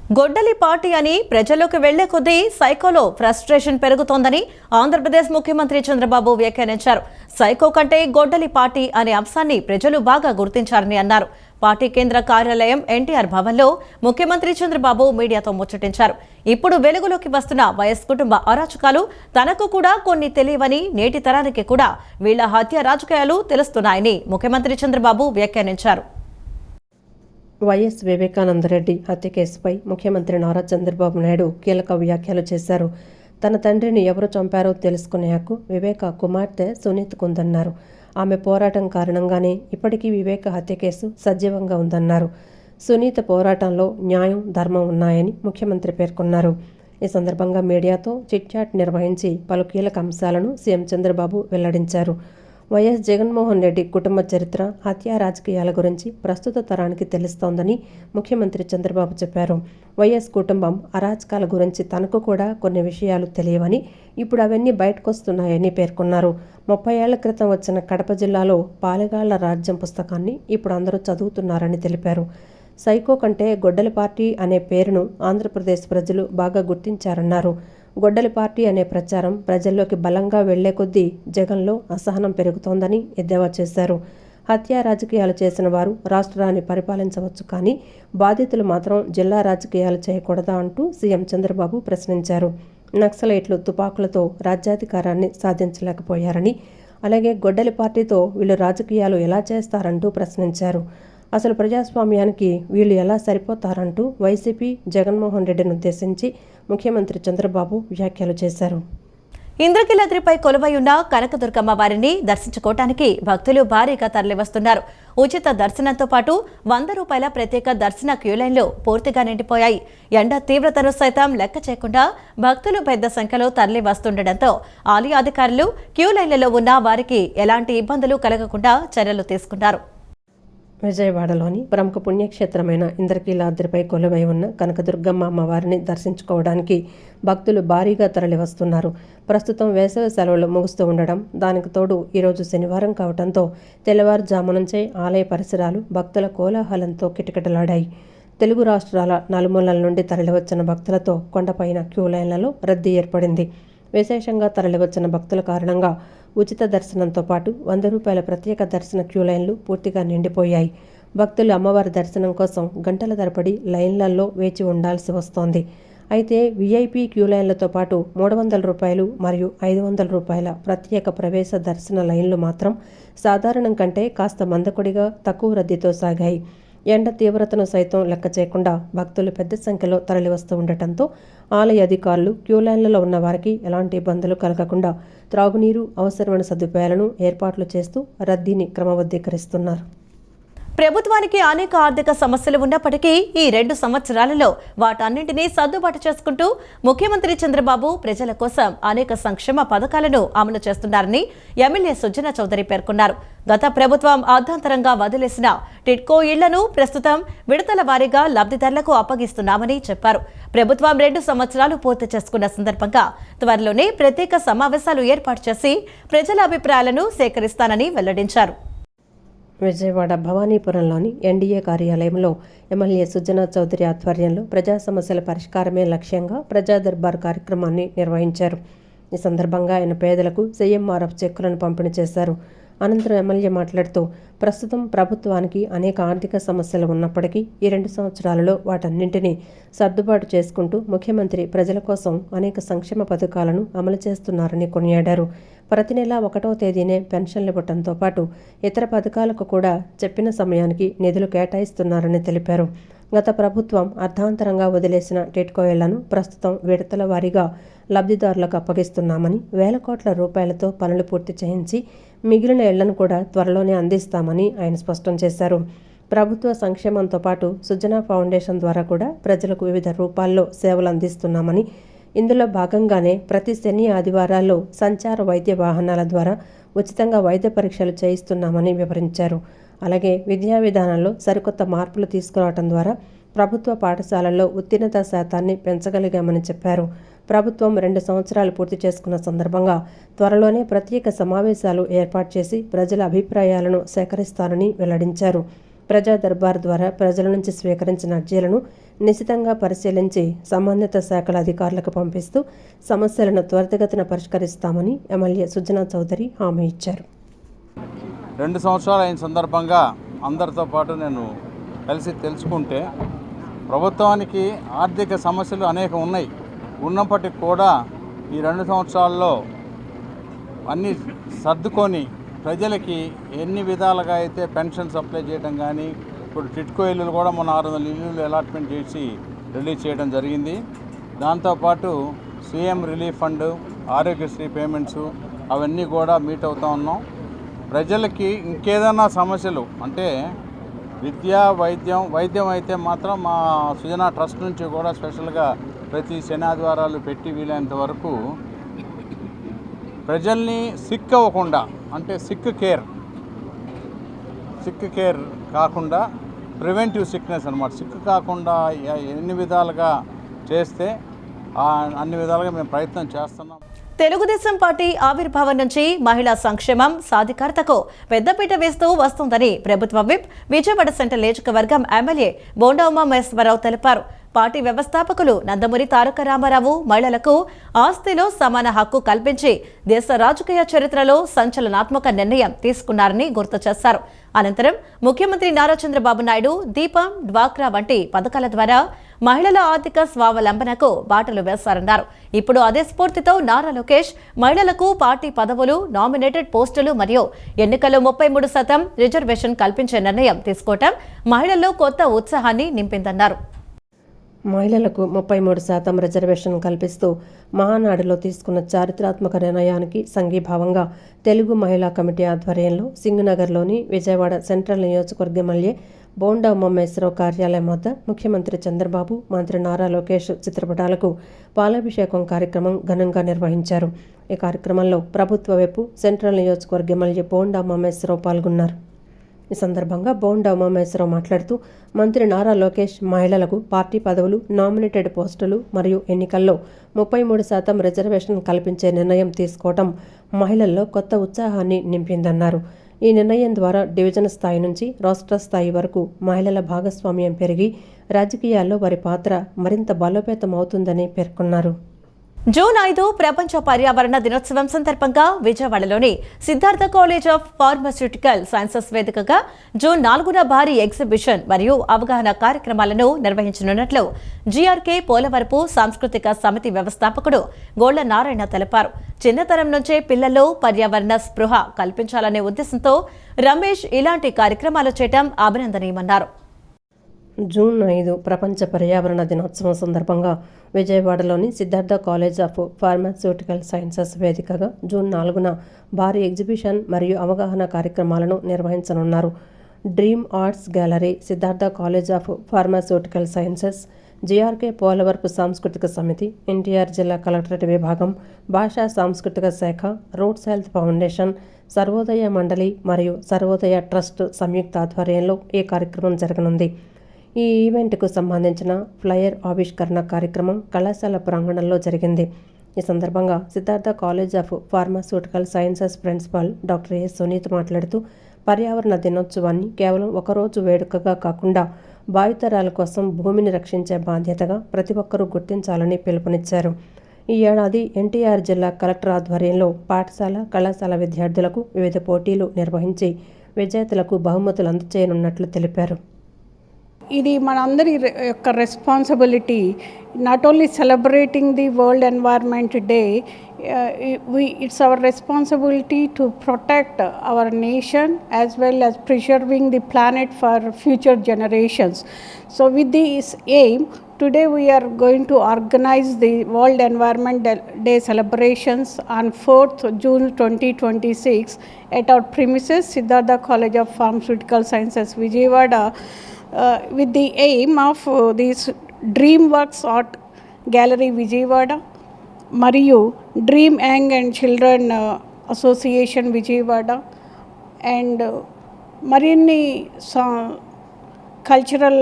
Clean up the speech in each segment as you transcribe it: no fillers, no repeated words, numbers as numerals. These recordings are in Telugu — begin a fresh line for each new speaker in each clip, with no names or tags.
గొడ్డలి పార్టీ అని ప్రజల్లోకి వెళ్లే కొద్దీ సైకోలో ఫ్రస్ట్రేషన్ పెరుగుతోందని ఆంధ్రప్రదేశ్ ముఖ్యమంత్రి చంద్రబాబు వ్యాఖ్యానించారు. సైకో కంటే గొడ్డలి పార్టీ అనే అంశాన్ని ప్రజలు బాగా గుర్తించారని అన్నారు. పార్టీ కేంద్ర కార్యాలయం ఎన్టీఆర్ భవన్లో ముఖ్యమంత్రి చంద్రబాబు మీడియాతో ముచ్చటించారు. ఇప్పుడు వెలుగులోకి వస్తున్న వైఎస్ కుటుంబ అరాచకాలు తనకు కూడా కొన్ని తెలియవని, నేటి తరానికి కూడా వీళ్ల హత్య రాజకీయాలు తెలుస్తున్నాయని ముఖ్యమంత్రి చంద్రబాబు వ్యాఖ్యానించారు.
వైఎస్ వివేకానందరెడ్డి హత్య కేసుపై ముఖ్యమంత్రి నారా చంద్రబాబు నాయుడు కీలక వ్యాఖ్యలు చేశారు. తన తండ్రిని ఎవరు చంపారో తెలుసుకునే హక్కు వివేక కుమార్తె సునీత్కుందన్నారు. ఆమె పోరాటం కారణంగానే ఇప్పటికీ వివేక హత్య కేసు సజీవంగా ఉందన్నారు. సునీత పోరాటంలో న్యాయం, ధర్మం ఉన్నాయని ముఖ్యమంత్రి పేర్కొన్నారు. ఈ సందర్భంగా మీడియాతో చిట్చాట్ నిర్వహించి పలు కీలక అంశాలను సీఎం చంద్రబాబు వెల్లడించారు. వైఎస్ జగన్మోహన్ రెడ్డి కుటుంబ చరిత్ర, హత్యా రాజకీయాల గురించి ప్రస్తుత తరానికి తెలుస్తోందని ముఖ్యమంత్రి చంద్రబాబు చెప్పారు. వైఎస్ కుటుంబం అరాచకాల గురించి తనకు కూడా కొన్ని విషయాలు తెలియవని, ఇప్పుడు అవన్నీ బయటకొస్తున్నాయని పేర్కొన్నారు. 30 ఏళ్ల క్రితం వచ్చిన కడప జిల్లాలో పాలెగాళ్ల రాజ్యం పుస్తకాన్ని ఇప్పుడు అందరూ చదువుతున్నారని తెలిపారు. సైకో కంటే గొడ్డలి పార్టీ అనే పేరును ఆంధ్రప్రదేశ్ ప్రజలు బాగా గుర్తించారన్నారు. గొడ్డలి పార్టీ అనే ప్రచారం ప్రజల్లోకి బలంగా వెళ్లే కొద్దీ జగన్లో అసహనం పెరుగుతోందని ఎద్దేవా చేశారు. హత్యా రాజకీయాలు చేసిన వారు రాష్ట్రాన్ని పరిపాలించవచ్చు, కానీ బాధితులు మాత్రం జిల్లా రాజకీయాలు చేయకూడదా అంటూ సీఎం చంద్రబాబు ప్రశ్నించారు. నక్సలైట్లు తుపాకులతో రాజ్యాధికారాన్ని సాధించలేకపోయారని, అలాగే గొడ్డలి పార్టీతో వీళ్ళు రాజకీయాలు ఎలా చేస్తారంటూ ప్రశ్నించారు. అసలు ప్రజాస్వామ్యానికి వీళ్ళు ఎలా సరిపోతారంటూ వైసీపీ, జగన్మోహన్ రెడ్డిని ఉద్దేశించి ముఖ్యమంత్రి చంద్రబాబు వ్యాఖ్యలు చేశారు.
ఇంద్రకీలాద్రిపై కొలువై ఉన్న కనకదుర్గమ్మ వారిని దర్శించుకోవటానికి భక్తులు భారీగా తరలివస్తున్నారు. ఉచిత దర్శనంతో పాటు ₹100 ప్రత్యేక దర్శన క్యూలైన్లు పూర్తిగా నిండిపోయాయి. ఎండ తీవ్రతను సైతం లెక్క చేయకుండా భక్తులు పెద్ద సంఖ్యలో తరలి వస్తుండటంతో ఆలయ అధికారులు క్యూలైన్లలో ఉన్న వారికి ఎలాంటి ఇబ్బందులు కలగకుండా చర్యలు తీసుకున్నారు.
విజయవాడలోని ప్రముఖ పుణ్యక్షేత్రమైన ఇంద్రకీలాద్రిపై కొలువై ఉన్న కనకదుర్గమ్మ అమ్మవారిని దర్శించుకోవడానికి భక్తులు భారీగా తరలివస్తున్నారు. ప్రస్తుతం వేసవి సెలవులు ముగుస్తూ ఉండడం, దానికి తోడు ఈరోజు శనివారం కావడంతో తెల్లవారుజాము నుంచే ఆలయ పరిసరాలు భక్తుల కోలాహలంతో కిటకిటలాడాయి. తెలుగు రాష్ట్రాల నలుమూలల నుండి తరలివచ్చిన భక్తులతో కొండపైన క్యూలైన్లలో రద్దీ ఏర్పడింది. విశేషంగా తరలివచ్చిన భక్తుల కారణంగా ఉచిత దర్శనంతో పాటు ₹100 ప్రత్యేక దర్శన క్యూలైన్లు పూర్తిగా నిండిపోయాయి. భక్తులు అమ్మవారి దర్శనం కోసం గంటల తరబడి లైన్లలో వేచి ఉండాల్సి వస్తోంది. అయితే వీఐపీ క్యూలైన్లతో పాటు ₹300 మరియు ₹500 ప్రత్యేక ప్రవేశ దర్శన లైన్లు మాత్రం సాధారణం కంటే కాస్త మందకొడిగా తక్కువ రద్దీతో సాగాయి. ఎండ తీవ్రతను సైతం లెక్క చేయకుండా భక్తులు పెద్ద సంఖ్యలో తరలివస్తూ ఉండటంతో ఆలయ అధికారులు క్యూలైన్లలో ఉన్న వారికి ఎలాంటి ఇబ్బందులు కలగకుండా త్రాగునీరు, అవసరమైన సదుపాయాలను ఏర్పాట్లు చేస్తూ రద్దీని క్రమబద్ధీకరిస్తున్నారు.
ప్రభుత్వానికి అనేక ఆర్థిక సమస్యలు ఉన్నప్పటికీ ఈ 2 సంవత్సరాలలో వాటన్నింటినీ సర్దుబాటు చేసుకుంటూ ముఖ్యమంత్రి చంద్రబాబు ప్రజల కోసం అనేక సంక్షేమ పథకాలను అమలు చేస్తున్నారని ఎమ్మెల్యే సుజనా చౌదరి పేర్కొన్నారు. గత ప్రభుత్వం అర్ధాంతరంగా వదిలేసిన టిడ్కో ఇళ్లను ప్రస్తుతం విడతల వారీగా లబ్ధిదారులకు అప్పగిస్తున్నామని చెప్పారు. ప్రభుత్వం 2 సంవత్సరాలు పూర్తి చేసుకున్న సందర్భంగా త్వరలోనే ప్రత్యేక సమావేశాలు ఏర్పాటు చేసి ప్రజల అభిప్రాయాలను సేకరిస్తానని వెల్లడించారు.
విజయవాడ భవానీపురంలోని ఎన్డీఏ కార్యాలయంలో ఎమ్మెల్యే సుజనా చౌదరి ఆధ్వర్యంలో ప్రజా సమస్యల పరిష్కారమే లక్ష్యంగా ప్రజా దర్బార్ కార్యక్రమాన్ని నిర్వహించారు. ఈ సందర్భంగా ఆయన పేదలకు సీఎంఆర్ఎఫ్ చెక్కులను పంపిణీ చేశారు. అనంతరం ఎమ్మెల్యే మాట్లాడుతూ, ప్రస్తుతం ప్రభుత్వానికి అనేక ఆర్థిక సమస్యలు ఉన్నప్పటికీ ఈ 2 సంవత్సరాలలో వాటన్నింటినీ సర్దుబాటు చేసుకుంటూ ముఖ్యమంత్రి ప్రజల కోసం అనేక సంక్షేమ పథకాలను అమలు చేస్తున్నారని కొనియాడారు. ప్రతి నెల 1వ తేదీనే పెన్షన్లు ఇవ్వడంతో పాటు ఇతర పథకాలకు కూడా చెప్పిన సమయానికి నిధులు కేటాయిస్తున్నారని తెలిపారు. గత ప్రభుత్వం అర్ధాంతరంగా వదిలేసిన టిడ్కో ఇళ్లను ప్రస్తుతం విడతల వారీగా లబ్ధిదారులకు అప్పగిస్తున్నామని, ₹1,000 కోట్ల పనులు పూర్తి చేయించి మిగిలిన ఇళ్లను కూడా త్వరలోనే అందిస్తామని ఆయన స్పష్టం చేశారు. ప్రభుత్వ సంక్షేమంతో పాటు సుజనా ఫౌండేషన్ ద్వారా కూడా ప్రజలకు వివిధ రూపాల్లో సేవలు అందిస్తున్నామని, ఇందులో భాగంగానే ప్రతి శని, ఆదివారాల్లో సంచార వైద్య వాహనాల ద్వారా ఉచితంగా వైద్య పరీక్షలు చేయిస్తున్నామని వివరించారు. అలాగే విద్యా విధానంలో సరికొత్త మార్పులు తీసుకురావడం ద్వారా ప్రభుత్వ పాఠశాలల్లో ఉత్తీర్ణత శాతాన్ని పెంచగలిగామని చెప్పారు. ప్రభుత్వం 2 సంవత్సరాలు పూర్తి చేసుకున్న సందర్భంగా త్వరలోనే ప్రత్యేక సమావేశాలు ఏర్పాటు చేసి ప్రజల అభిప్రాయాలను సేకరిస్తారని వెల్లడించారు. ప్రజా దర్బార్ ద్వారా ప్రజల నుంచి స్వీకరించిన అర్జీలను నిశితంగా పరిశీలించి సంబంధిత శాఖల అధికారులకు పంపిస్తూ సమస్యలను త్వరితగతిన పరిష్కరిస్తామని ఎమ్మెల్యే సుజనా చౌదరి హామీ ఇచ్చారు.
2 సంవత్సరాలు అయిన సందర్భంగా అందరితో పాటు నేను కలిసి తెలుసుకుంటే ప్రభుత్వానికి ఆర్థిక సమస్యలు అనేక ఉన్నప్పటికీ కూడా ఈ 2 సంవత్సరాల్లో అన్నీ సర్దుకొని ప్రజలకి ఎన్ని విధాలుగా అయితే పెన్షన్స్ అప్లై చేయడం కానీ, ఇప్పుడు టిట్కో ఇల్లులు కూడా మన 600 ఇల్లులు అలాట్మెంట్ చేసి రిలీజ్ చేయడం జరిగింది. దాంతోపాటు CM relief fund, Aarogyasri payments అవన్నీ కూడా మీట్ అవుతూ ఉన్నాం. ప్రజలకి ఇంకేదన్నా సమస్యలు అంటే విద్య, వైద్యం అయితే మాత్రం మా సుజనా ట్రస్ట్ నుంచి కూడా స్పెషల్గా ప్రతి శనివారాలు పెట్టి వీలైనంత వరకు ప్రజల్ని సిక్ అవ్వకుండా, అంటే సిక్ కేర్ కాకుండా ప్రివెంటివ్ సిక్నెస్ అన్నమాట, సిక్ కాకుండా ఎన్ని విధాలుగా చేస్తే అన్ని విధాలుగా మేము ప్రయత్నం చేస్తున్నాం.
తెలుగుదేశం పార్టీ ఆవిర్భావం నుంచి మహిళా సంక్షేమం, సాధికారతకు పెద్దపీట వేస్తూ వస్తుందని ప్రభుత్వ విప్ విజయవాడ సెంట్రల్ నియోజకవర్గం ఎమ్మెల్యే బోండా ఉమామహేశ్వరరావు తెలిపారు. పార్టీ వ్యవస్థాపకులు నందమూరి తారక రామారావు మహిళలకు ఆస్తిలో సమాన హక్కు కల్పించి దేశ రాజకీయ చరిత్రలో సంచలనాత్మక నిర్ణయం తీసుకున్నారని గుర్తు చేశారు. అనంతరం ముఖ్యమంత్రి నారా చంద్రబాబు నాయుడు దీపం, డ్వాక్రా వంటి పథకాల ద్వారా మహిళల ఆర్థిక స్వావలంబనకు బాటలు వేశారన్నారు. ఇప్పుడు అదే స్ఫూర్తితో నారా లోకేష్ మహిళలకు పార్టీ పదవులు, నామినేటెడ్ పోస్టులు మరియు ఎన్నికల్లో 33% రిజర్వేషన్ కల్పించే నిర్ణయం తీసుకోవటం మహిళల్లో కొత్త ఉత్సాహాన్ని నింపిందన్నారు.
మహిళలకు 33% రిజర్వేషన్ కల్పిస్తూ మహానాడులో తీసుకున్న చారిత్రాత్మక నిర్ణయానికి సంఘీభావంగా తెలుగు మహిళా కమిటీ ఆధ్వర్యంలో సింగనగర్లోని విజయవాడ సెంట్రల్ నియోజకవర్గ ఎమ్మెల్యే బోండా ఉమామహేశ్వరరావు కార్యాలయం వద్ద ముఖ్యమంత్రి చంద్రబాబు, మంత్రి నారా లోకేష్ చిత్రపటాలకు పాలాభిషేకం కార్యక్రమం ఘనంగా నిర్వహించారు. ఈ కార్యక్రమంలో ప్రభుత్వ వైపు సెంట్రల్ నియోజకవర్గ ఎమ్మెల్యే బోండా ఉమామహేశ్వరరావు పాల్గొన్నారు. ఈ సందర్భంగా బోండా ఉమామహేశ్వరరావు మాట్లాడుతూ మంత్రి నారా లోకేష్ మహిళలకు పార్టీ పదవులు, నామినేటెడ్ పోస్టులు మరియు ఎన్నికల్లో 33% రిజర్వేషన్ కల్పించే నిర్ణయం తీసుకోవడం మహిళల్లో కొత్త ఉత్సాహాన్ని నింపిందన్నారు. ఈ నిర్ణయం ద్వారా డివిజన్ స్థాయి నుంచి రాష్ట్ర స్థాయి వరకు మహిళల భాగస్వామ్యం పెరిగి రాజకీయాల్లో వారి పాత్ర మరింత బలోపేతం అవుతుందని పేర్కొన్నారు.
జూన్ 5 ప్రపంచ పర్యావరణ దినోత్సవం సందర్భంగా విజయవాడలోని Siddhartha college of pharmaceutical sciences వేదికగా జూన్ 4న భారీ ఎగ్జిబిషన్ మరియు అవగాహన కార్యక్రమాలను నిర్వహించనున్నట్లు జీఆర్కే పోలవరపు సాంస్కృతిక సమితి వ్యవస్థాపకుడు గోళ్ల నారాయణ తెలిపారు. చిన్నతనం నుంచే పిల్లల్లో పర్యావరణ స్పృహ కల్పించాలనే ఉద్దేశంతో రమేష్ ఇలాంటి కార్యక్రమాలు చేయడం అభినందనీయమన్నారు.
జూన్ 5 ప్రపంచ పర్యావరణ దినోత్సవం సందర్భంగా విజయవాడలోని Siddhartha college of pharmaceutical sciences వేదికగా జూన్ 4న భారీ ఎగ్జిబిషన్ మరియు అవగాహన కార్యక్రమాలను నిర్వహించనున్నారు. Dream arts gallery, Siddhartha college of pharmaceutical sciences, జీఆర్కే Polavarapu సాంస్కృతిక సమితి, ఎన్టీఆర్ జిల్లా కలెక్టరేట్ విభాగం, భాషా సాంస్కృతిక శాఖ, రూట్స్ హెల్త్ ఫౌండేషన్, సర్వోదయ మండలి మరియు సర్వోదయ ట్రస్ట్ సంయుక్త ఆధ్వర్యంలో ఈ కార్యక్రమం జరగనుంది. ఈ ఈవెంట్కు సంబంధించిన ఫ్లయర్ ఆవిష్కరణ కార్యక్రమం కళాశాల ప్రాంగణంలో జరిగింది. ఈ సందర్భంగా Siddhartha college of pharmaceutical sciences principal doctor ఏ సునీత్ మాట్లాడుతూ పర్యావరణ దినోత్సవాన్ని కేవలం ఒకరోజు వేడుకగా కాకుండా భావితరాల కోసం భూమిని రక్షించే బాధ్యతగా ప్రతి ఒక్కరూ గుర్తించాలని పిలుపునిచ్చారు. ఈ ఏడాది ఎన్టీఆర్ జిల్లా కలెక్టర్ ఆధ్వర్యంలో పాఠశాల, కళాశాల విద్యార్థులకు వివిధ పోటీలు నిర్వహించి విజేతలకు బహుమతులు అందజేయనున్నట్లు తెలిపారు.
ఇది మనందరి యొక్క responsibility. Not only celebrating the world environment day, it's our responsibility to protect our nation as well as preserving the planet for future generations. So with this aim, today we are going to organize the World Environment Day celebrations on 4th June 2026 at our premises, Siddhartha College of Pharmaceutical Sciences, Vijayawada, with the aim of this DreamWorks Art Gallery Vijayawada, Mariyu Dream Young and Children Association Vijayawada, and Marini cultural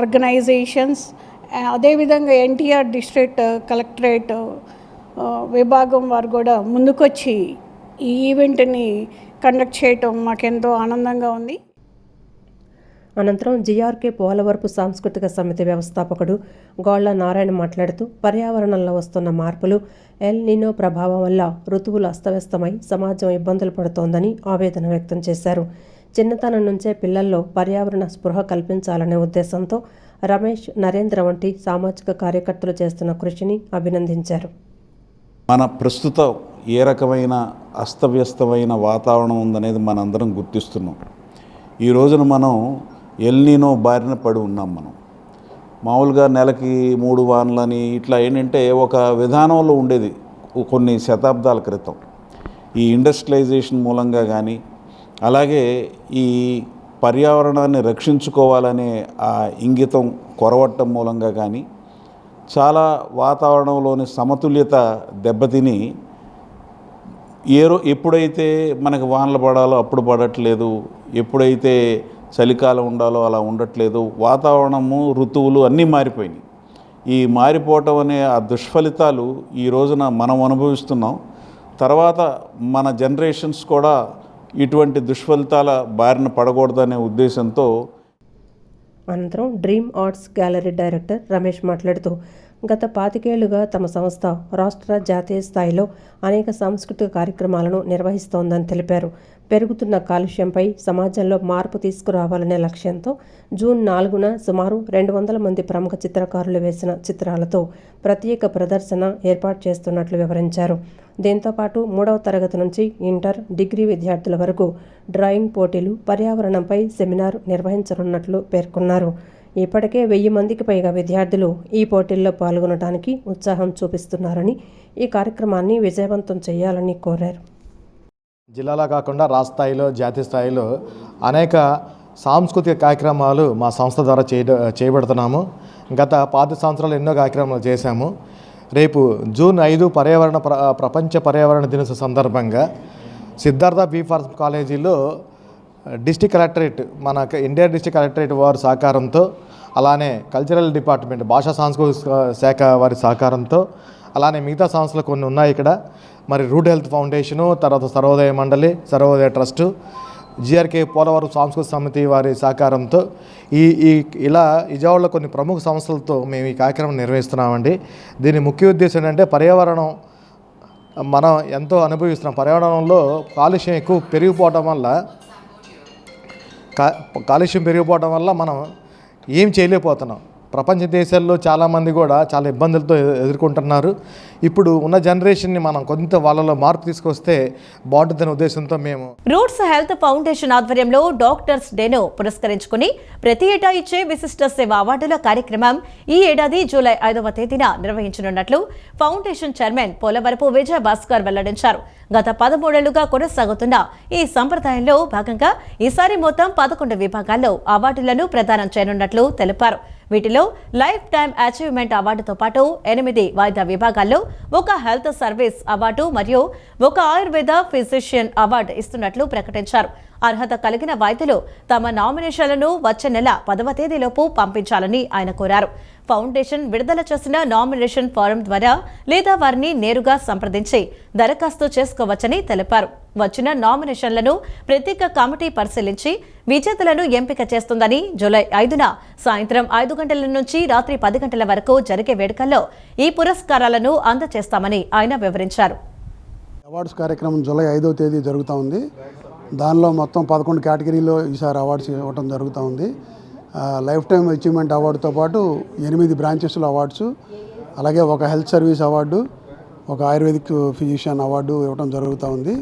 organizations. అదేవిధంగా ఎన్టీఆర్ డిస్ట్రిక్ట్ కలెక్టరేట్ విభాగం వారు కూడా ముందుకొచ్చి ఈ ఈవెంట్ని కండక్ట్ చేయటం మాకెంతో ఆనందంగా ఉంది.
అనంతరం జీఆర్కే పోలవరపు సాంస్కృతిక సమితి వ్యవస్థాపకుడు గోళ్ల నారాయణ మాట్లాడుతూ పర్యావరణంలో వస్తున్న మార్పులు ఎల్ నినో ప్రభావం వల్ల ఋతువులు అస్తవ్యస్తమై సమాజం ఇబ్బందులు పడుతోందని ఆవేదన వ్యక్తం చేశారు. చిన్నతనం నుంచే పిల్లల్లో పర్యావరణ స్పృహ కల్పించాలనే ఉద్దేశంతో రమేష్, నరేంద్ర వంటి సామాజిక కార్యకర్తలు చేస్తున్న కృషిని అభినందించారు.
మన ప్రస్తుతం ఏ రకమైన అస్తవ్యస్తమైన వాతావరణం ఉందనేది మనందరం గుర్తిస్తున్నాం. ఈ రోజున మనం ఎల్ నీనో బారిన పడి ఉన్నాం. మనం మామూలుగా నెలకి 3 వానలని ఇట్లా ఏంటంటే ఒక విధానంలో ఉండేది కొన్ని శతాబ్దాల క్రితం. ఈ ఇండస్ట్రియలైజేషన్ మూలంగా కానీ అలాగే ఈ పర్యావరణాన్ని రక్షించుకోవాలనే ఆ ఇంగితం కొరవట్టం మూలంగా కానీ చాలా వాతావరణంలోని సమతుల్యత దెబ్బతిని ఎప్పుడైతే మనకు వానలు పడాలో అప్పుడు పడట్లేదు, ఎప్పుడైతే చలికాలం ఉండాలో అలా ఉండట్లేదు, వాతావరణము ఋతువులు అన్నీ మారిపోయినాయి. ఈ మారిపోవటం అనే ఆ దుష్ఫలితాలు ఈ రోజున మనం అనుభవిస్తున్నాం. తర్వాత మన జనరేషన్స్ కూడా ఇటువంటి దుష్ఫలితాల బారిన పడకూడదనే ఉద్దేశంతో
అనంతరం dream arts gallery director Ramesh మాట్లాడుతూ గత 25 ఏళ్లుగా తమ సంస్థ రాష్ట్ర, జాతీయ స్థాయిలో అనేక సాంస్కృతిక కార్యక్రమాలను నిర్వహిస్తోందని తెలిపారు. పెరుగుతున్న కాలుష్యంపై సమాజంలో మార్పు తీసుకురావాలనే లక్ష్యంతో జూన్ 4న సుమారు 200 మంది ప్రముఖ చిత్రకారులు వేసిన చిత్రాలతో ప్రత్యేక ప్రదర్శన ఏర్పాటు చేస్తున్నట్లు వివరించారు. దీంతోపాటు 3వ తరగతి నుంచి ఇంటర్, డిగ్రీ విద్యార్థుల వరకు డ్రాయింగ్ పోటీలు, పర్యావరణంపై సెమినార్ నిర్వహించనున్నట్లు పేర్కొన్నారు. ఇప్పటికే 1000 మందికి పైగా విద్యార్థులు ఈ పోటీల్లో పాల్గొనడానికి ఉత్సాహం చూపిస్తున్నారని, ఈ కార్యక్రమాన్ని విజయవంతం చేయాలని కోరారు.
జిల్లాలో కాకుండా రాష్ట్ర స్థాయిలో, జాతీయ స్థాయిలో అనేక సాంస్కృతిక కార్యక్రమాలు మా సంస్థ ద్వారా చేయబడుతున్నాము. గత 5 సంవత్సరాలు ఎన్నో కార్యక్రమాలు చేశాము. రేపు జూన్ 5 ప్రపంచ పర్యావరణ దినోత్సవ సందర్భంగా సిద్ధార్థ బి ఫార్మసీ కాలేజీలో డిస్ట్రిక్ట్ కలెక్టరేట్, మన ఇండియా డిస్ట్రిక్ట్ కలెక్టరేట్ వారి సహకారంతో, అలానే కల్చరల్ డిపార్ట్మెంట్, భాషా సాంస్కృతిక శాఖ వారి సహకారంతో, అలానే మిగతా సంస్థలు కొన్ని ఉన్నాయి ఇక్కడ. మరి రూట్ హెల్త్ ఫౌండేషను, తర్వాత సర్వోదయ మండలి, సర్వోదయ ట్రస్టు, జీఆర్కే పోలవరం సాంస్కృతిక సమితి వారి సహకారంతో ఇలా విజయవాడలో కొన్ని ప్రముఖ సంస్థలతో మేము ఈ కార్యక్రమం నిర్వహిస్తున్నామండి. దీని ముఖ్య ఉద్దేశం ఏంటంటే పర్యావరణం మనం ఎంతో అనుభవిస్తున్నాం. పర్యావరణంలో కాలుష్యం ఎక్కువ పెరిగిపోవడం వల్ల మనం ఏం చేయలేకపోతున్నాం. ప్రపంచ దేశాల్లో చాలామంది కూడా చాలా ఇబ్బందులతో ఎదుర్కొంటున్నారు. ఇప్పుడు ఉన్న జనరేషన్ని మనం కొంత వాళ్ళలో మార్పు తీసుకొస్తే బాగుంటుందనే ఉద్దేశంతో మేము
రూట్స్ హెల్త్ ఫౌండేషన్ ఆధ్వర్యంలో డాక్టర్స్ డేను పురస్కరించుకుని ప్రతి ఏటా ఇచ్చే విశిష్ట సేవ అవార్డుల కార్యక్రమం ఈ ఏడాది జూలై 5వ తేదీన నిర్వహించనున్నట్లు ఫౌండేషన్ చైర్మన్ పోలవరపు విజయ భాస్కర్ వెల్లడించారు. గత 13 ఏళ్లుగా కొనసాగుతున్న ఈ సంప్రదాయంలో భాగంగా ఈసారి మొత్తం 11 విభాగాల్లో అవార్డులను ప్రదానం చేయనున్నట్లు తెలిపారు. వీటిలో లైఫ్ టైమ్ అచీవ్మెంట్ అవార్డుతో పాటు 8 వాయిదా విభాగాల్లో 1 హెల్త్ సర్వీస్ అవార్డు మరియు 1 ఆయుర్వేద ఫిజిషియన్ అవార్డు ఇస్తున్నట్లు ప్రకటించారు. అర్హత కలిగిన వైద్యులు తమ నామినేషన్లను వచ్చే నెల 10వ తేదీలోపు పంపించాలని ఆయన కోరారు. ఫౌండేషన్ విడుదల చేసిన నామినేషన్ ఫారం ద్వారా లేదా వారిని నేరుగా సంప్రదించి దరఖాస్తు చేసుకోవచ్చని తెలిపారు. వచ్చిన నామినేషన్లను ప్రత్యేక కమిటీ పరిశీలించి విజేతలను ఎంపిక చేస్తుందని, జూలై 5న సాయంత్రం 5 గంటల నుంచి రాత్రి 10 గంటల వరకు జరిగే వేడుకల్లో ఈ పురస్కారాలను అందజేస్తామని ఆయన వివరించారు.
అవార్డ్స్ కార్యక్రమం జూలై 5వ తేదీ జరుగుతూ ఉంది. దానిలో మొత్తం 11 కేటగిరీలో ఈసారి అవార్డ్స్ ఇవ్వడం జరుగుతూ ఉంది. లైఫ్ టైమ్ అచీవ్మెంట్ అవార్డుతో పాటు 8 బ్రాంచెస్లో అవార్డ్స్, అలాగే 1 health service award, 1 ayurvedic physician award ఇవ్వడం జరుగుతూ ఉంది.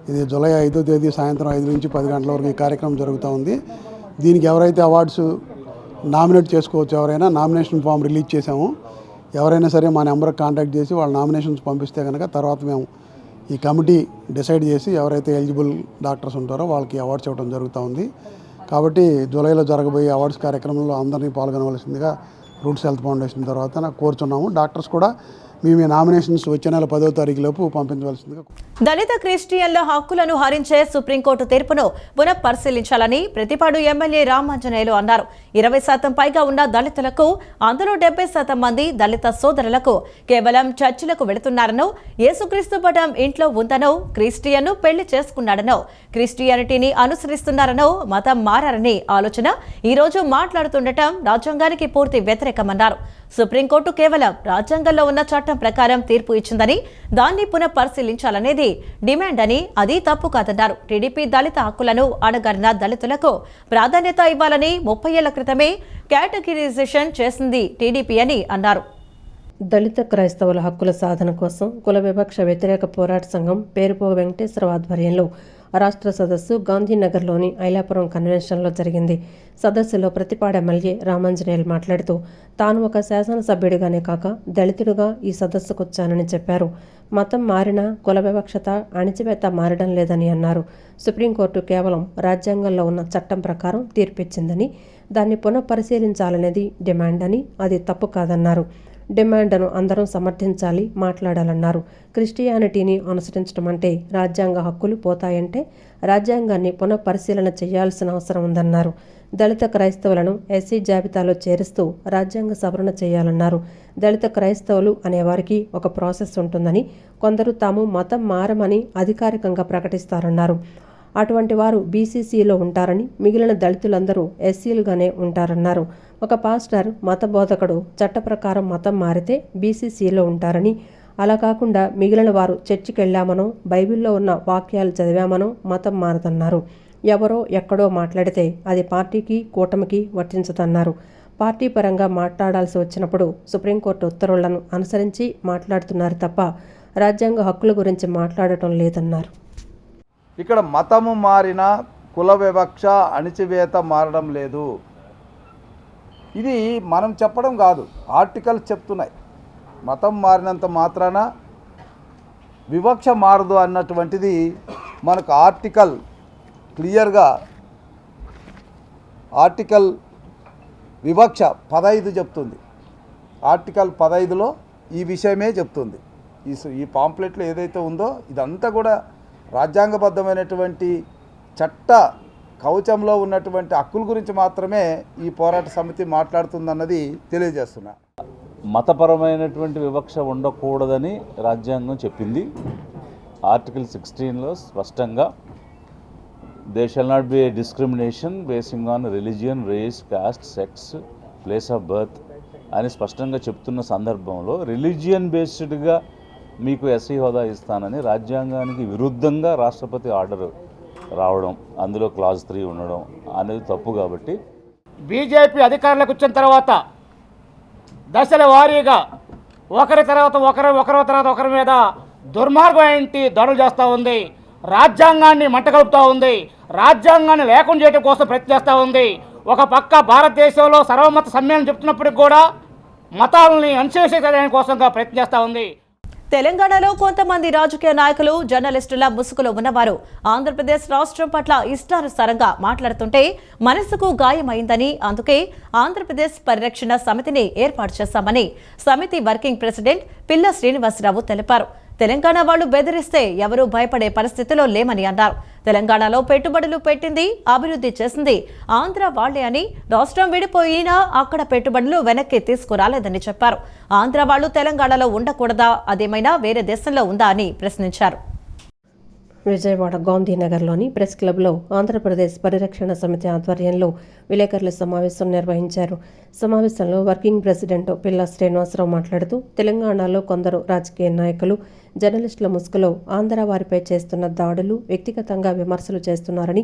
ఇది జూలై 5వ తేదీ సాయంత్రం 5 నుంచి 10 గంటల వరకు ఈ కార్యక్రమం జరుగుతూ ఉంది. దీనికి ఎవరైతే అవార్డ్స్ నామినేట్ చేసుకోవచ్చు, ఎవరైనా నామినేషన్ ఫామ్ రిలీజ్ చేసాము, ఎవరైనా సరే మా నెంబర్కి కాంటాక్ట్ చేసి వాళ్ళ నామినేషన్స్ పంపిస్తే కనుక తర్వాత మేము ఈ కమిటీ డిసైడ్ చేసి ఎవరైతే ఎలిజిబుల్ డాక్టర్స్ ఉంటారో వాళ్ళకి అవార్డ్స్ ఇవ్వడం జరుగుతూ ఉంది. కాబట్టి జూలైలో జరగబోయే అవార్డ్స్ కార్యక్రమంలో అందరినీ పాల్గొనవలసిందిగా రూట్స్ హెల్త్ ఫౌండేషన్ తర్వాత కోరుచున్నాము. డాక్టర్స్ కూడా మేము ఈ నామినేషన్స్ వచ్చే నెల 10వ తారీఖు లోపు పంపించవలసిందిగా.
దళిత క్రిస్టియన్ల హక్కులను హరించే సుప్రీంకోర్టు తీర్పును పునఃపరిశీలించాలని ప్రతిపాడు ఎమ్మెల్యే రామాంజనేయులు అన్నారు. 20% పైగా ఉన్న దళితులకు అందులో 70% మంది దళిత సోదరులకు కేవలం చర్చిలకు వెళుతున్నారనో, యేసుక్రీస్తు పటం ఇంట్లో ఉందనో, క్రిస్టియన్ను పెళ్లి చేసుకున్నాడనో, క్రిస్టియానిటీని అనుసరిస్తున్నారనో మతం మారని ఆలోచన ఈ రోజు మాట్లాడుతుండటం రాజ్యాంగానికి పూర్తి వ్యతిరేకమన్నారు. సుప్రీంకోర్టు కేవలం రాజ్యాంగంలో ఉన్న చట్టం ప్రకారం తీర్పు ఇచ్చిందని, దాన్ని పునఃపరిశీలించాలనేది డిమాండ్ అని, అది తప్పు కాదన్నారు. టీడీపీ దళిత హక్కులను అణగారిన దళితులకు ప్రాధాన్యత ఇవ్వాలని 30 ఏళ్ల క్రితమే కేటగిరైజేషన్ చేసింది టీడీపీ అని అన్నారు.
దళిత క్రైస్తవుల హక్కుల సాధన కోసం కుల వివక్ష వ్యతిరేక పోరాట సంఘం పేరుపో వెంకటేశ్వర ఆధ్వర్యంలో రాష్ట్ర సదస్సు గాంధీనగర్లోని ఐలాపురం కన్వెన్షన్లో జరిగింది. సదస్సులో ప్రతిపాడ ఎమ్మెల్యే రామాంజనేయులు మాట్లాడుతూ తాను ఒక శాసనసభ్యుడిగానే కాక దళితుడిగా ఈ సదస్సుకు వచ్చానని చెప్పారు. మతం మారినా కుల వివక్షత, అణిచివేత మారడం లేదని అన్నారు. సుప్రీంకోర్టు కేవలం రాజ్యాంగంలో ఉన్న చట్టం ప్రకారం తీర్పిచ్చిందని, దాన్ని పునఃపరిశీలించాలనేది డిమాండ్ అని, అది తప్పు కాదన్నారు. డిమాండ్ను అందరం సమర్థించాలి, మాట్లాడాలన్నారు. క్రిస్టియానిటీని అనుసరించడం అంటే రాజ్యాంగ హక్కులు పోతాయంటే రాజ్యాంగాన్ని పునఃపరిశీలన చేయాల్సిన అవసరం ఉందన్నారు. దళిత క్రైస్తవులను ఎస్సీ జాబితాలో చేరుస్తూ రాజ్యాంగ సవరణ చేయాలన్నారు. దళిత క్రైస్తవులు అనేవారికి ఒక ప్రాసెస్ ఉంటుందని, కొందరు తాము మతం మారమని అధికారికంగా ప్రకటిస్తారన్నారు. అటువంటి వారు బీసీసీలో ఉంటారని, మిగిలిన దళితులందరూ ఎస్సీలుగానే ఉంటారన్నారు. ఒక పాస్టర్ మత బోధకుడు చట్ట ప్రకారం మతం మారితే బీసీసీలో ఉంటారని, అలా కాకుండా మిగిలిన వారు చర్చికి వెళ్ళామనో, బైబిల్లో ఉన్న వాక్యాలు చదివామనో మతం మారదన్నారు. ఎవరో ఎక్కడో మాట్లాడితే అది పార్టీకి, కూటమికి వర్తించదన్నారు. పార్టీ పరంగా మాట్లాడాల్సి వచ్చినప్పుడు సుప్రీంకోర్టు ఉత్తర్వులను అనుసరించి మాట్లాడుతున్నారు తప్ప రాజ్యాంగ హక్కుల గురించి మాట్లాడటం లేదన్నారు.
ఇక్కడ మతము మారిన కుల వివక్ష, అణిచివేత మారడం లేదు. ఇది మనం చెప్పడం కాదు, ఆర్టికల్స్ చెప్తున్నాయి. మతం మారినంత మాత్రాన వివక్ష మారదు అన్నటువంటిది మనకు ఆర్టికల్ క్లియర్గా, ఆర్టికల్ వివక్ష 15 చెప్తుంది. ఆర్టికల్ 15లో ఈ విషయమే చెప్తుంది. ఈ పాంప్లెట్లో ఏదైతే ఉందో ఇదంతా కూడా రాజ్యాంగబద్ధమైనటువంటి చట్ట కవచంలో ఉన్నటువంటి హక్కుల గురించి మాత్రమే ఈ పోరాట సమితి మాట్లాడుతుందన్నది తెలియజేస్తున్నా.
మతపరమైనటువంటి వివక్ష ఉండకూడదని రాజ్యాంగం చెప్పింది. ఆర్టికల్ 16లో స్పష్టంగా they shall not be a discrimination basing on religion, race, caste, sex, place of birth అని స్పష్టంగా చెప్తున్న సందర్భంలో రిలీజియన్ బేస్డ్గా మీకు ఎస్సీ హోదా ఇస్తానని రాజ్యాంగానికి విరుద్ధంగా రాష్ట్రపతి ఆర్డర్ రావడం, అందులో క్లాజ్ 3 ఉండడం అనేది తప్పు. కాబట్టి
బీజేపీ అధికారంలోకి వచ్చిన తర్వాత దశల వారీగా ఒకరి తర్వాత ఒకరి మీద దుర్మార్గమైన దాడులు చేస్తూ ఉంది. రాజ్యాంగాన్ని మంటగలుపుతూ ఉంది. రాజ్యాంగాన్ని లేకుండా చేయడం కోసం ప్రయత్నిస్తూ ఉంది. ఒక పక్క భారతదేశంలో సర్వమత సమ్మేళనం చెప్తున్నప్పటికి కూడా మతాలని అణచివేసేయడానికి కోసంగా ప్రయత్నిస్తూ ఉంది.
తెలంగాణలో కొంతమంది రాజకీయ నాయకులు, జర్నలిస్టుల ముసుగులో ఉన్నవారు ఆంధ్రప్రదేశ్ రాష్ట్రం పట్ల ఇష్టానుసారంగా మాట్లాడుతుంటే మనసుకు గాయమైందని, అందుకే ఆంధ్రప్రదేశ్ పరిరక్షణ సమితిని ఏర్పాటు చేశామని సమితి వర్కింగ్ ప్రెసిడెంట్ పిల్ల శ్రీనివాసరావు తెలిపారు. తెలంగాణ వాళ్లు బెదిరిస్తే ఎవరూ భయపడే పరిస్థితిలో లేమని అన్నారు. తెలంగాణలో పెట్టుబడులు పెట్టింది, అభివృద్ధి చేసింది ఆంధ్ర వాళ్లే అని, రాష్ట్రం విడిపోయినా అక్కడ పెట్టుబడులు వెనక్కి తీసుకురాలేదని చెప్పారు. ఆంధ్ర వాళ్లు తెలంగాణలో ఉండకూడదా, అదేమైనా వేరే దేశంలో ఉందా అని ప్రశ్నించారు.
విజయవాడ గాంధీనగర్లోని ప్రెస్ క్లబ్లో ఆంధ్రప్రదేశ్ పరిరక్షణ సమితి ఆధ్వర్యంలో విలేకరుల సమావేశం నిర్వహించారు. సమావేశంలో వర్కింగ్ ప్రెసిడెంట్ పిల్ల శ్రీనివాసరావు మాట్లాడుతూ తెలంగాణలో కొందరు రాజకీయ నాయకులు, జర్నలిస్టుల ముసుగులో ఆంధ్ర వారిపై చేస్తున్న దాడులు, వ్యక్తిగతంగా విమర్శలు చేస్తున్నారని,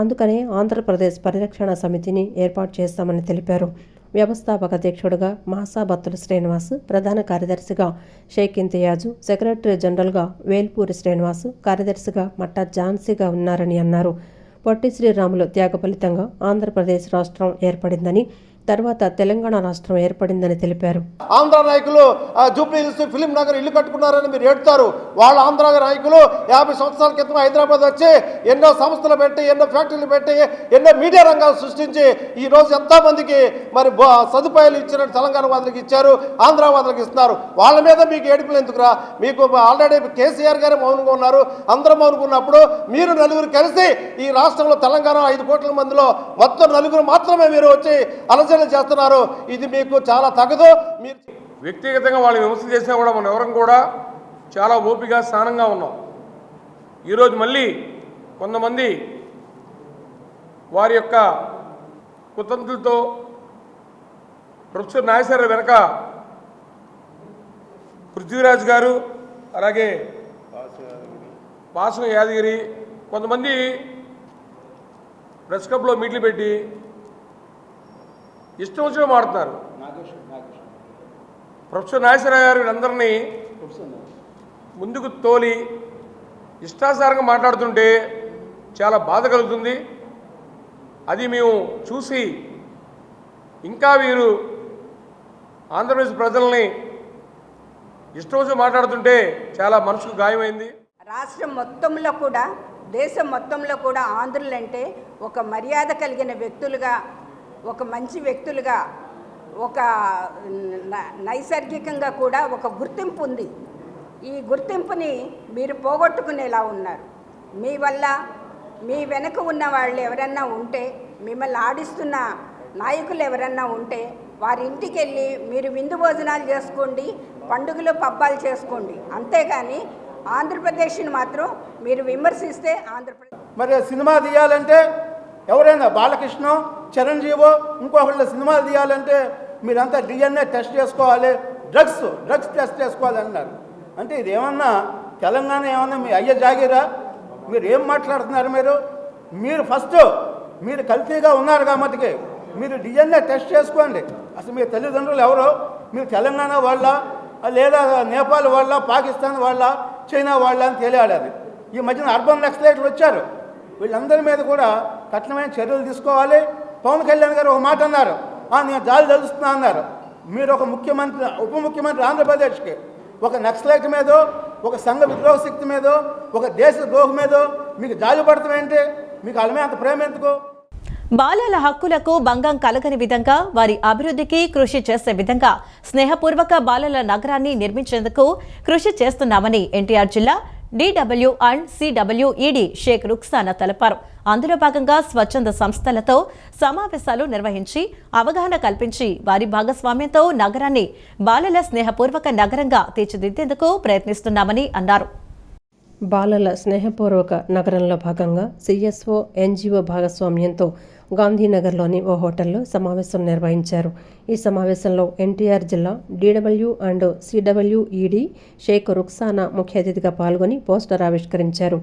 అందుకనే ఆంధ్రప్రదేశ్ పరిరక్షణ సమితిని ఏర్పాటు చేస్తామని తెలిపారు. వ్యవస్థాపక అధ్యక్షుడిగా మాసా బత్తుల శ్రీనివాస్, ప్రధాన కార్యదర్శిగా షేక్ ఇంతియాజు, సెక్రటరీ జనరల్గా వేల్పూరి శ్రీనివాస్, కార్యదర్శిగా మట్టా ఝాన్సీగా ఉన్నారని అన్నారు. పొట్టి శ్రీరాములు త్యాగ ఫలితంగా ఆంధ్రప్రదేశ్ రాష్ట్రం ఏర్పడిందని, తర్వాత తెలంగాణ రాష్ట్రం ఏర్పడిందని తెలిపారు.
ఆంధ్ర నాయకులు జూబ్లీ హిల్స్ ఫిలిం నగర్ ఇల్లు కట్టుకున్నారని మీరు ఏడుతారు. వాళ్ళ ఆంధ్ర నాయకులు 50 సంవత్సరాల క్రితం హైదరాబాద్ వచ్చి ఎన్నో సంస్థలు పెట్టి, ఎన్నో ఫ్యాక్టరీలు పెట్టి, ఎన్నో మీడియా రంగాలు సృష్టించి ఈ రోజు ఎంతోమందికి మరి సదుపాయాలు ఇచ్చినట్టు తెలంగాణ వాదులకు ఇచ్చారు, ఆంధ్ర వాదులకు ఇస్తున్నారు. వాళ్ళ మీద మీకు ఏడుపులు ఎందుకురా? మీకు ఆల్రెడీ కేసీఆర్ గారు మౌనంగా ఉన్నారు, అందరూ మౌనంగా ఉన్నప్పుడు మీరు నలుగురు కలిసి ఈ రాష్ట్రంలో తెలంగాణ 5 కోట్ల మందిలో మొత్తం నలుగురు మాత్రమే మీరు వచ్చి అలజడి చేస్తున్నారు. ఇది మీకు చాలా తగదు. మీరు
వ్యక్తిగతంగా వాళ్ళు విమర్శ చేసినా కూడా మనం ఎవరం కూడా చాలా ఓపిక స్థానంగా ఉన్నాం. ఈరోజు మళ్ళీ కొంతమంది వారి యొక్క కుతంత్రులతో ప్రొఫెసర్ నాగేశ్వర వెనక పృథ్వీరాజ్ గారు, అలాగే వాసు యాదగిరి కొంతమంది ప్రెస్ క్లబ్లో మీట్లు పెట్టి ఇష్టం వచ్చినా మాడుతున్నారు. ప్రొఫెసర్ నాగేశ్వరరావు గారు వీళ్ళందరినీ ముందుకు తోలి ఇష్టాసారంగా మాట్లాడుతుంటే చాలా బాధ కలుగుతుంది. అది మేము చూసి ఇంకా వీరు ఆంధ్రప్రదేశ్ ప్రజల్ని ఇష్టం వచ్చి మాట్లాడుతుంటే చాలా మనసుకు గాయమైంది.
రాష్ట్రం మొత్తంలో కూడా, దేశం మొత్తంలో కూడా ఆంధ్రులంటే ఒక మర్యాద కలిగిన వ్యక్తులుగా, ఒక మంచి వ్యక్తులుగా, ఒక నైసర్గికంగా కూడా ఒక గుర్తింపు ఉంది. ఈ గుర్తింపుని మీరు పోగొట్టుకునేలా ఉన్నారు. మీ వల్ల మీ వెనక ఉన్న వాళ్ళు ఎవరన్నా ఉంటే, మిమ్మల్ని ఆడిస్తున్న నాయకులు ఎవరన్నా ఉంటే వారి ఇంటికి వెళ్ళి మీరు విందు భోజనాలు చేసుకోండి, పండుగలు పబ్బాలు చేసుకోండి. అంతేగాని ఆంధ్రప్రదేశ్ని మాత్రం మీరు విమర్శిస్తే ఆంధ్రప్రదేశ్
మరి సినిమా తీయాలంటే ఎవరైనా బాలకృష్ణ, చిరంజీవో ఇంకొకళ్ళ సినిమాలు తీయాలంటే మీరంతా DNA టెస్ట్ చేసుకోవాలి, డ్రగ్స్ టెస్ట్ చేసుకోవాలి అన్నారు. అంటే ఇది ఏమన్నా తెలంగాణ ఏమన్నా మీ అయ్య జాగీరా? మీరు ఏం మాట్లాడుతున్నారు? మీరు ఫస్ట్ మీరు కల్తీగా ఉన్నారు కాబట్టి మీరు DNA టెస్ట్ చేసుకోండి. అసలు మీ తల్లిదండ్రులు ఎవరో? మీరు తెలంగాణ వాళ్ళ, లేదా నేపాల్ వాళ్ళ, పాకిస్తాన్ వాళ్ళ, చైనా వాళ్ళ అని తెలియాలి. ఈ మధ్యన అర్బన్ నక్సలైట్లు వచ్చారు. వీళ్ళందరి మీద కూడా కఠినమైన చర్యలు తీసుకోవాలి. పవన్ కళ్యాణ్ గారు ఒక మాట అన్నారు, నేను జాలి తెలుస్తున్నా అన్నారు. మీరు ఒక ముఖ్యమంత్రి, ఉప ముఖ్యమంత్రి ఆంధ్రప్రదేశ్కి ఒక నక్సలైట్ మీదో, ఒక సంఘ విద్రోహ శక్తి మీదో, ఒక దేశ ద్రోహం మీదో మీకు జాలి పడతాం ఏంటి? మీకు వాళ్ళ మీద అంత ప్రేమ ఎందుకు?
బాలల హక్కులకు భంగం కలగని విధంగా, వారి అభివృద్ధికి కృషి చేసే విధంగా స్నేహపూర్వక బాలల నగరాన్ని నిర్మించేందుకు కృషి చేస్తున్నామని ఎన్టీఆర్ జిల్లా DW and CWED Shaik Ruksana తెలిపారు. అందులో భాగంగా స్వచ్ఛంద సంస్థలతో సమావేశాలు నిర్వహించి అవగాహన కల్పించి వారి భాగస్వామ్యంతో నగరాన్ని బాలల స్నేహపూర్వక నగరంగా తీర్చిదిద్దేందుకు ప్రయత్నిస్తున్నామని అన్నారు.
బాలల స్నేహపూర్వక నగరంలో భాగంగా CSO NGO భాగస్వామ్యంతో గాంధీనగర్లోని ఓ హోటల్లో సమావేశం నిర్వహించారు. ఈ సమావేశంలో ఎన్టీఆర్ జిల్లా DW and CWED Shaik Ruksana ముఖ్య అతిథిగా పాల్గొని పోస్టర్ ఆవిష్కరించారు.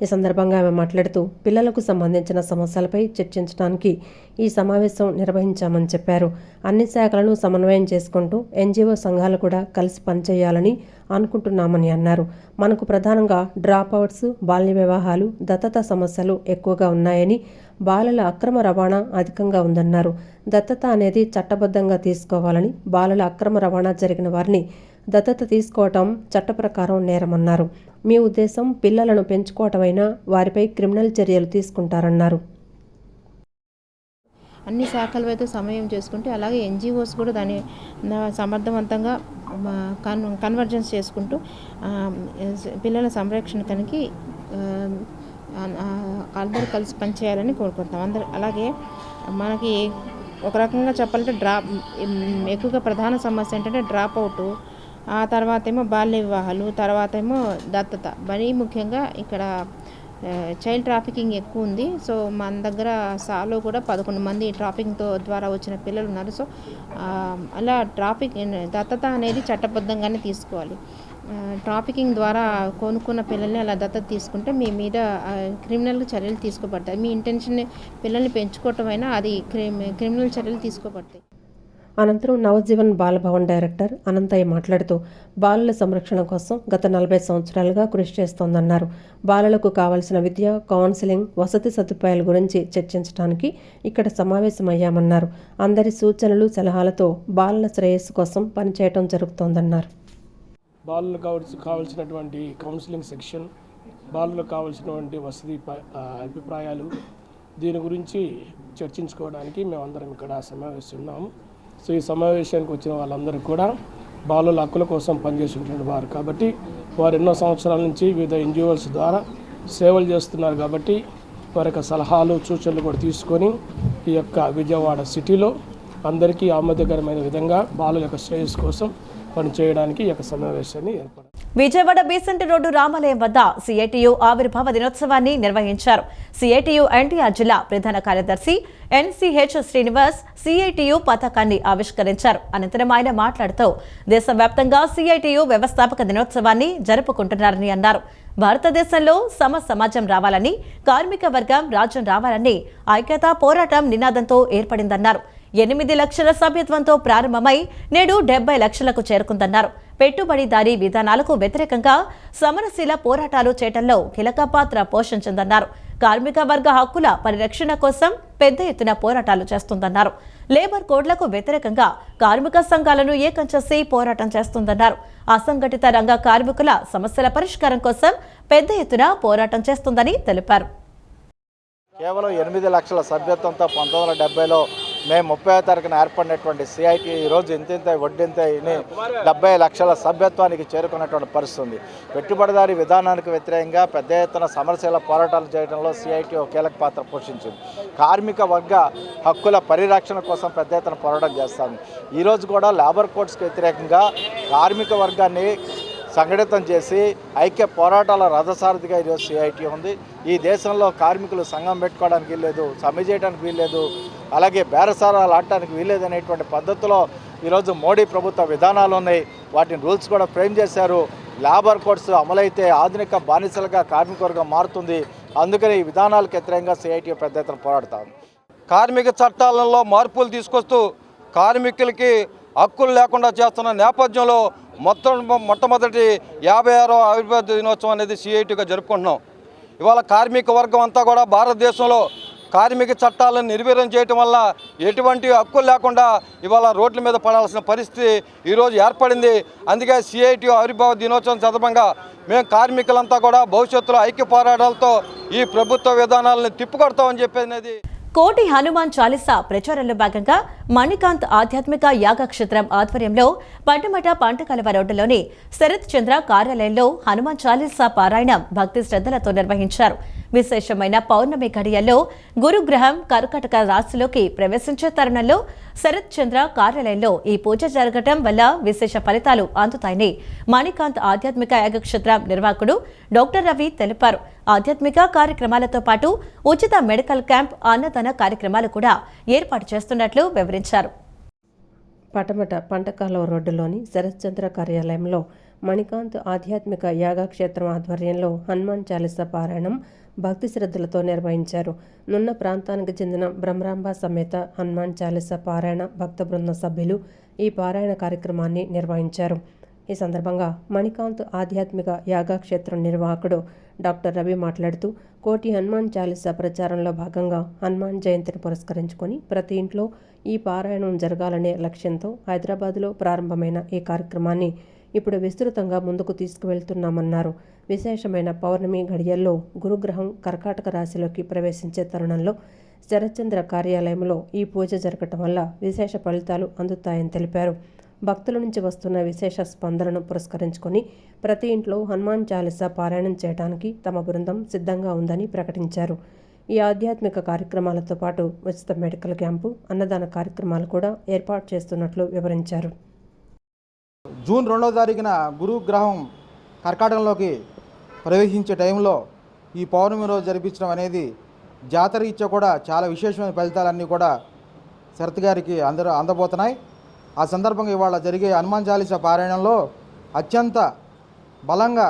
ఈ సందర్భంగా ఆమె మాట్లాడుతూ పిల్లలకు సంబంధించిన సమస్యలపై చర్చించడానికి ఈ సమావేశం నిర్వహించామని చెప్పారు. అన్ని శాఖలను సమన్వయం చేసుకుంటూ NGO సంఘాలు కూడా కలిసి పనిచేయాలని అనుకుంటున్నామని అన్నారు. మనకు ప్రధానంగా డ్రాప్అవుట్స్, బాల్య వివాహాలు, దత్తత సమస్యలు ఎక్కువగా ఉన్నాయని, బాలల అక్రమ రవాణా అధికంగా ఉందన్నారు. దత్తత అనేది చట్టబద్ధంగా తీసుకోవాలని, బాలల అక్రమ రవాణా జరిగిన వారిని దత్తత తీసుకోవటం చట్ట ప్రకారం నేరమన్నారు. మీ ఉద్దేశం పిల్లలను పెంచుకోవటమైనా వారిపై క్రిమినల్ చర్యలు తీసుకుంటారన్నారు.
అన్ని శాఖల వైపు సమయం చేసుకుంటే, అలాగే NGOs కూడా దాన్ని సమర్థవంతంగా కన్వర్జెన్స్ చేసుకుంటూ పిల్లల సంరక్షణకి అందరూ కలిసి పనిచేయాలని కోరుకుంటాం. అలాగే మనకి ఒక రకంగా చెప్పాలంటే ఎక్కువగా ప్రధాన సమస్య ఏంటంటే డ్రాప్ అవుట్, ఆ తర్వాత ఏమో బాల్య వివాహాలు, తర్వాత ఏమో దత్తత. మరీ ముఖ్యంగా ఇక్కడ చైల్డ్ ట్రాఫికింగ్ ఎక్కువ ఉంది. సో మన దగ్గర సాలో కూడా 11 మంది ట్రాఫికింగ్ ద్వారా వచ్చిన పిల్లలు ఉన్నారు. సో అలా దత్తత అనేది చట్టబద్ధంగానే తీసుకోవాలి. ట్రాఫికింగ్ ద్వారా కొనుక్కున్న పిల్లల్ని అలా దత్తత తీసుకుంటే మీ మీద క్రిమినల్ చర్యలు తీసుకోబడతాయి. మీ ఇంటెన్షన్ పిల్లల్ని పెంచుకోవటం అయినా అది క్రిమినల్ చర్యలు తీసుకోబడతాయి.
అనంతరం నవజీవన్ బాలభవన్ డైరెక్టర్ అనంతయ్య మాట్లాడుతూ బాలల సంరక్షణ కోసం గత 40 సంవత్సరాలుగా కృషి చేస్తోందన్నారు. బాలలకు కావాల్సిన విద్య, కౌన్సిలింగ్, వసతి సదుపాయాల గురించి చర్చించడానికి ఇక్కడ సమావేశమయ్యామన్నారు. అందరి సూచనలు, సలహాలతో బాలల శ్రేయస్సు కోసం పనిచేయడం జరుగుతోందన్నారు.
బాలలకు కావాల్సినటువంటి కౌన్సిలింగ్ సెక్షన్, బాలలకు కావాల్సినటువంటి వసతి అభిప్రాయాలు, దీని గురించి చర్చించుకోవడానికి మేమందరం ఇక్కడ సమావేశిస్తున్నాము. సో ఈ సమావేశానికి వచ్చిన వాళ్ళందరూ కూడా బాలల హక్కుల కోసం పనిచేస్తున్నటువంటి వారు కాబట్టి వారు ఎన్నో సంవత్సరాల నుంచి వివిధ ఎన్జిఓస్ ద్వారా సేవలు చేస్తున్నారు కాబట్టి వారి యొక్క సలహాలు, సూచనలు కూడా తీసుకొని ఈ యొక్క విజయవాడ సిటీలో అందరికీ ఆమోదకరమైన విధంగా బాలల యొక్క శ్రేయస్సు కోసం పనిచేయడానికి ఈ యొక్క సమావేశాన్ని ఏర్పడారు.
విజయవాడ బీసెంట్ రోడ్డు రామాలయం వద్ద సిఐటియు ఆవిర్భావ దినోత్సవాన్ని నిర్వహించారు. సిఐటియు ఎన్టీఆర్ జిల్లా ప్రధాన కార్యదర్శి ఎన్సిహెచ్ శ్రీనివాస్ సిఐటియు పతాకాన్ని ఆవిష్కరించారు. అనంతరం ఆయన మాట్లాడుతూ దేశవ్యాప్తంగా సిఐటియు వ్యవస్థాపక దినోత్సవాన్ని జరుపుకుంటున్నారని అన్నారు. భారతదేశంలో సమాజం రావాలని, కార్మిక వర్గం రాజ్యం రావాలని ఐక్యతా పోరాటం నినాదంతో ఏర్పడిందన్నారు. 8 లక్షల సభ్యత్వంతో ప్రారంభమై నేడు 70 లక్షలకు చేరుకుందన్నారు. పెట్టుబడిదారీ విధానాలకు వ్యతిరేకంగా సమరశీల పోరాటాలు చేయడంలో కీలక పాత్ర పోషించిందన్నారు. కార్మిక వర్గ హక్కుల పరిరక్షణ కోసం పెద్ద ఎత్తున పోరాటాలు చేస్తుందన్నారు. లేబర్ కోడ్లకు వ్యతిరేకంగా కార్మిక సంఘాలను ఏకం చేసి పోరాటం చేస్తుందన్నారు. అసంఘటిత రంగ కార్మికుల సమస్యల పరిష్కారం కోసం పెద్ద ఎత్తున పోరాటం చేస్తుందని తెలిపారు.
కేవలం 8 లక్షల సభ్యత్వంతో 1970లో మేము 30వ తారీఖున ఏర్పడినటువంటి సిఐటి ఈరోజు ఇంత వడ్డింత 70 లక్షల సభ్యత్వానికి చేరుకున్నటువంటి పరిస్థితి ఉంది. పెట్టుబడిదారీ విధానానికి వ్యతిరేకంగా పెద్ద ఎత్తున సమరశీల పోరాటాలు చేయడంలో సిఐటి ఒక కీలక పాత్ర పోషించింది. కార్మిక వర్గ హక్కుల పరిరక్షణ కోసం పెద్ద ఎత్తున పోరాటం చేస్తాము. ఈరోజు కూడా లేబర్ కోడ్స్కి వ్యతిరేకంగా కార్మిక వర్గాన్ని సంఘటితం చేసి ఐక్య పోరాటాల రథసారథిగా ఈరోజు సిఐటి ఉంది. ఈ దేశంలో కార్మికులు సంఘం పెట్టుకోవడానికి వీల్లేదు, సమ్మె చేయడానికి వీల్లేదు, అలాగే బేరసారాలు ఆడటానికి వీల్లేదు అనేటువంటి పద్ధతిలో ఈరోజు మోడీ ప్రభుత్వ విధానాలు ఉన్నాయి. వాటిని రూల్స్ కూడా ఫ్రేమ్ చేశారు. లేబర్ కోడ్స్ అమలైతే ఆధునిక బానిసలుగా కార్మిక వర్గం మారుతుంది. అందుకని ఈ విధానాలకు వ్యతిరేకంగా సిఐటి పెద్ద ఎత్తున పోరాడుతాం. కార్మిక చట్టాలలో మార్పులు తీసుకొస్తూ కార్మికులకి హక్కులు లేకుండా చేస్తున్న నేపథ్యంలో మొట్టమొదటి 56వ ఆవిర్భావ దినోత్సవం అనేది సిఐటిగా జరుపుకుంటున్నాం. ఇవాళ కార్మిక వర్గం అంతా కూడా భారతదేశంలో కార్మిక చట్టాలను నిర్వీర్యం చేయటం వల్ల ఎటువంటి హక్కులు లేకుండా ఇవాళ రోడ్ల మీద పడాల్సిన పరిస్థితి ఈరోజు ఏర్పడింది. అందుకే సిఐటి ఆవిర్భావ దినోత్సవం సందర్భంగా మేము కార్మికులంతా కూడా భవిష్యత్తులో ఐక్య పోరాటాలతో ఈ ప్రభుత్వ విధానాలను తిప్పుకొడతామని చెప్పేది.
కోటి హనుమాన్ చాలీసా ప్రచారంలో భాగంగా మణికాంత్ ఆధ్యాత్మిక యాగక్షేత్రం ఆధ్వర్యంలో పట్టమట పంటకలవ రోడ్డులోని శరత్ చంద్ర కార్యాలయంలో హనుమాన్ చాలీసా పారాయణం భక్తి శ్రద్ధలతో నిర్వహించారు. విశేషమైన పౌర్ణమి ఘడియల్లో గురుగ్రహం కర్కాటక రాశిలోకి ప్రవేశించే తరుణంలో శరత్ చంద్ర కార్యాలయంలో ఈ పూజ జరగడం వల్ల విశేష ఫలితాలు అందుతాయని మణికాంత్ ఆధ్యాత్మిక యాగక్షేత్రం నిర్వాహకుడు డాక్టర్ రవి తెలిపారు. ఆధ్యాత్మిక కార్యక్రమాలతో పాటు ఉచిత మెడికల్ క్యాంప్, అన్నదాన కార్యక్రమాలు కూడా ఏర్పాటు చేస్తున్నట్లు వివరించారు.
పటమట పంటకాలువ రోడ్డులోని శరత్చంద్ర కార్యాలయంలో మణికాంత్ ఆధ్యాత్మిక యాగక్షేత్రం ఆధ్వర్యంలో హనుమాన్ చాలీసా పారాయణం భక్తి శ్రద్ధలతో నిర్వహించారు. నున్న ప్రాంతానికి చెందిన బ్రహ్మరాంబ సమేత హనుమాన్ చాలీసా పారాయణ భక్త బృంద సభ్యులు ఈ పారాయణ కార్యక్రమాన్ని నిర్వహించారు. ఈ సందర్భంగా మణికాంత్ ఆధ్యాత్మిక యాగక్షేత్రం నిర్వాహకుడు డాక్టర్ రవి మాట్లాడుతూ కోటి హనుమాన్ చాలీసా ప్రచారంలో భాగంగా హనుమాన్ జయంతిని పురస్కరించుకొని ప్రతి ఇంట్లో ఈ పారాయణం జరగాలనే లక్ష్యంతో హైదరాబాద్లో ప్రారంభమైన ఈ కార్యక్రమాన్ని ఇప్పుడు విస్తృతంగా ముందుకు తీసుకువెళ్తున్నామన్నారు. విశేషమైన పౌర్ణమి ఘడియల్లో గురుగ్రహం కర్కాటక రాశిలోకి ప్రవేశించే తరుణంలో శరత్చంద్ర కార్యాలయంలో ఈ పూజ జరగటం వల్ల విశేష ఫలితాలు అందుతాయని తెలిపారు. భక్తుల నుంచి వస్తున్న విశేష స్పందనను పురస్కరించుకొని ప్రతి ఇంట్లో హనుమాన్ చాలీసా పారాయణం చేయడానికి తమ బృందం సిద్ధంగా ఉందని ప్రకటించారు. ఈ ఆధ్యాత్మిక కార్యక్రమాలతో పాటు ఉచిత మెడికల్ క్యాంపు, అన్నదాన కార్యక్రమాలు కూడా ఏర్పాటు చేస్తున్నట్లు వివరించారు.
జూన్ 2వ తారీఖున గురుగ్రహం కర్కాటకంలోకి ప్రవేశించే టైంలో ఈ పౌర్ణమి రోజు జరిపించడం అనేది జాతరీత్యా కూడా చాలా విశేషమైన ఫలితాలన్నీ కూడా శరత్ గారికి అందబోతున్నాయి. ఆ సందర్భంగా ఇవాళ జరిగే హనుమాన్ చాలీసా పారాయణంలో అత్యంత బలంగా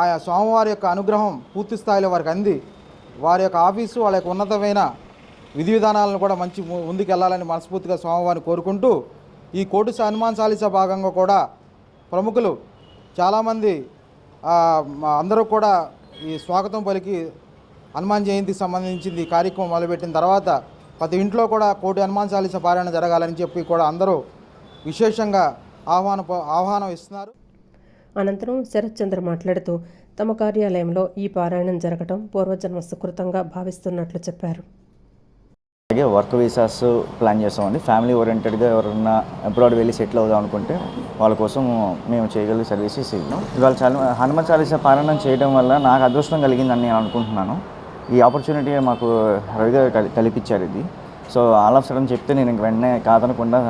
ఆయా స్వామివారి యొక్క అనుగ్రహం పూర్తి స్థాయిలో వారికి అంది వారి యొక్క ఆఫీసు, వాళ్ళ యొక్క ఉన్నతమైన
విధి విధానాలను కూడా మంచి ముందుకెళ్లాలని మనస్ఫూర్తిగా స్వామివారిని కోరుకుంటూ ఈ కోటి హనుమాన్ చాలీసా భాగంగా కూడా ప్రముఖులు చాలామంది అందరూ కూడా ఈ స్వాగతం పలికి హనుమాన్ జయంతికి సంబంధించింది కార్యక్రమం మొదలుపెట్టిన తర్వాత ప్రతి ఇంట్లో కూడా కోటి హనుమాన్ చాలీసా పారాయణ జరగాలని చెప్పి కూడా అందరూ విశేషంగా ఆహ్వానం ఇస్తున్నారు.
అనంతరం శరత్ చంద్ర మాట్లాడుతూ తమ కార్యాలయంలో ఈ పారాయణం జరగడం పూర్వజన్మ సుకృతంగా భావిస్తున్నట్లు చెప్పారు.
అలాగే వర్క్ వీసాస్ ప్లాన్ చేస్తామండి. ఫ్యామిలీ ఓరియంటెడ్గా ఎవరన్నా అబ్రాడ్ వెళ్ళి సెటిల్ అవుదాం అనుకుంటే వాళ్ళ కోసం మేము చేయగలిగే సర్వీసెస్ ఇవ్వం. ఇవాళ హనుమాన్ చాలీసా పారాయణం చేయడం వల్ల నాకు అదృష్టం కలిగిందని నేను అనుకుంటున్నాను. ఈ ఆపర్చునిటీ మాకు రవిగా కల్పించారు ఇది. సో ఆల్ ఆఫ్ సడన్ చెప్తే నేను ఇంక వెంటనే కాదనకుండా.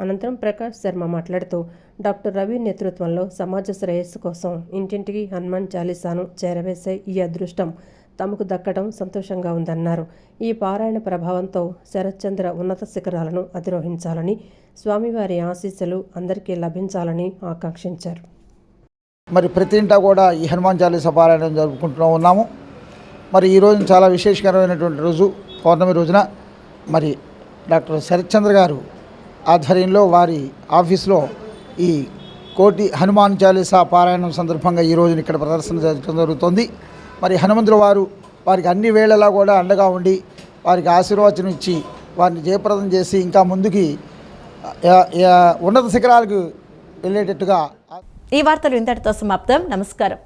అనంతరం ప్రకాష్ శర్మ మాట్లాడుతూ డాక్టర్ రవి నేతృత్వంలో సమాజ శ్రేయస్సు కోసం ఇంటింటికి హనుమాన్ చాలీసాను చేరవేసే ఈ అదృష్టం తమకు దక్కడం సంతోషంగా ఉందన్నారు. ఈ పారాయణ ప్రభావంతో శరత్చంద్ర ఉన్నత శిఖరాలను అధిరోహించాలని, స్వామివారి ఆశీస్సులు అందరికీ లభించాలని ఆకాంక్షించారు.
మరి ప్రతి ఇంటా కూడా ఈ హనుమాన్ చాలీసా పారాయణం జరుపుకుంటూ ఉన్నాము. మరి ఈ రోజు చాలా విశేషకరమైనటువంటి రోజు, పౌర్ణమి రోజున మరి డాక్టర్ శరత్చంద్ర గారు ఆధ్వర్యంలో వారి ఆఫీసులో ఈ కోటి హనుమాన్ చాలీసా పారాయణం సందర్భంగా ఈ రోజున ఇక్కడ ప్రదర్శన జరుగుతోంది. మరి హనుమంతుల వారు వారికి అన్ని వేళలా కూడా అండగా ఉండి వారికి ఆశీర్వచనం ఇచ్చి వారిని జయప్రదం చేసి ఇంకా ముందుకి ఉన్నత శిఖరాలకు వెళ్ళేటట్టుగా.
ఈ వార్తలు ఇంతటితో సమాప్తం. నమస్కారం.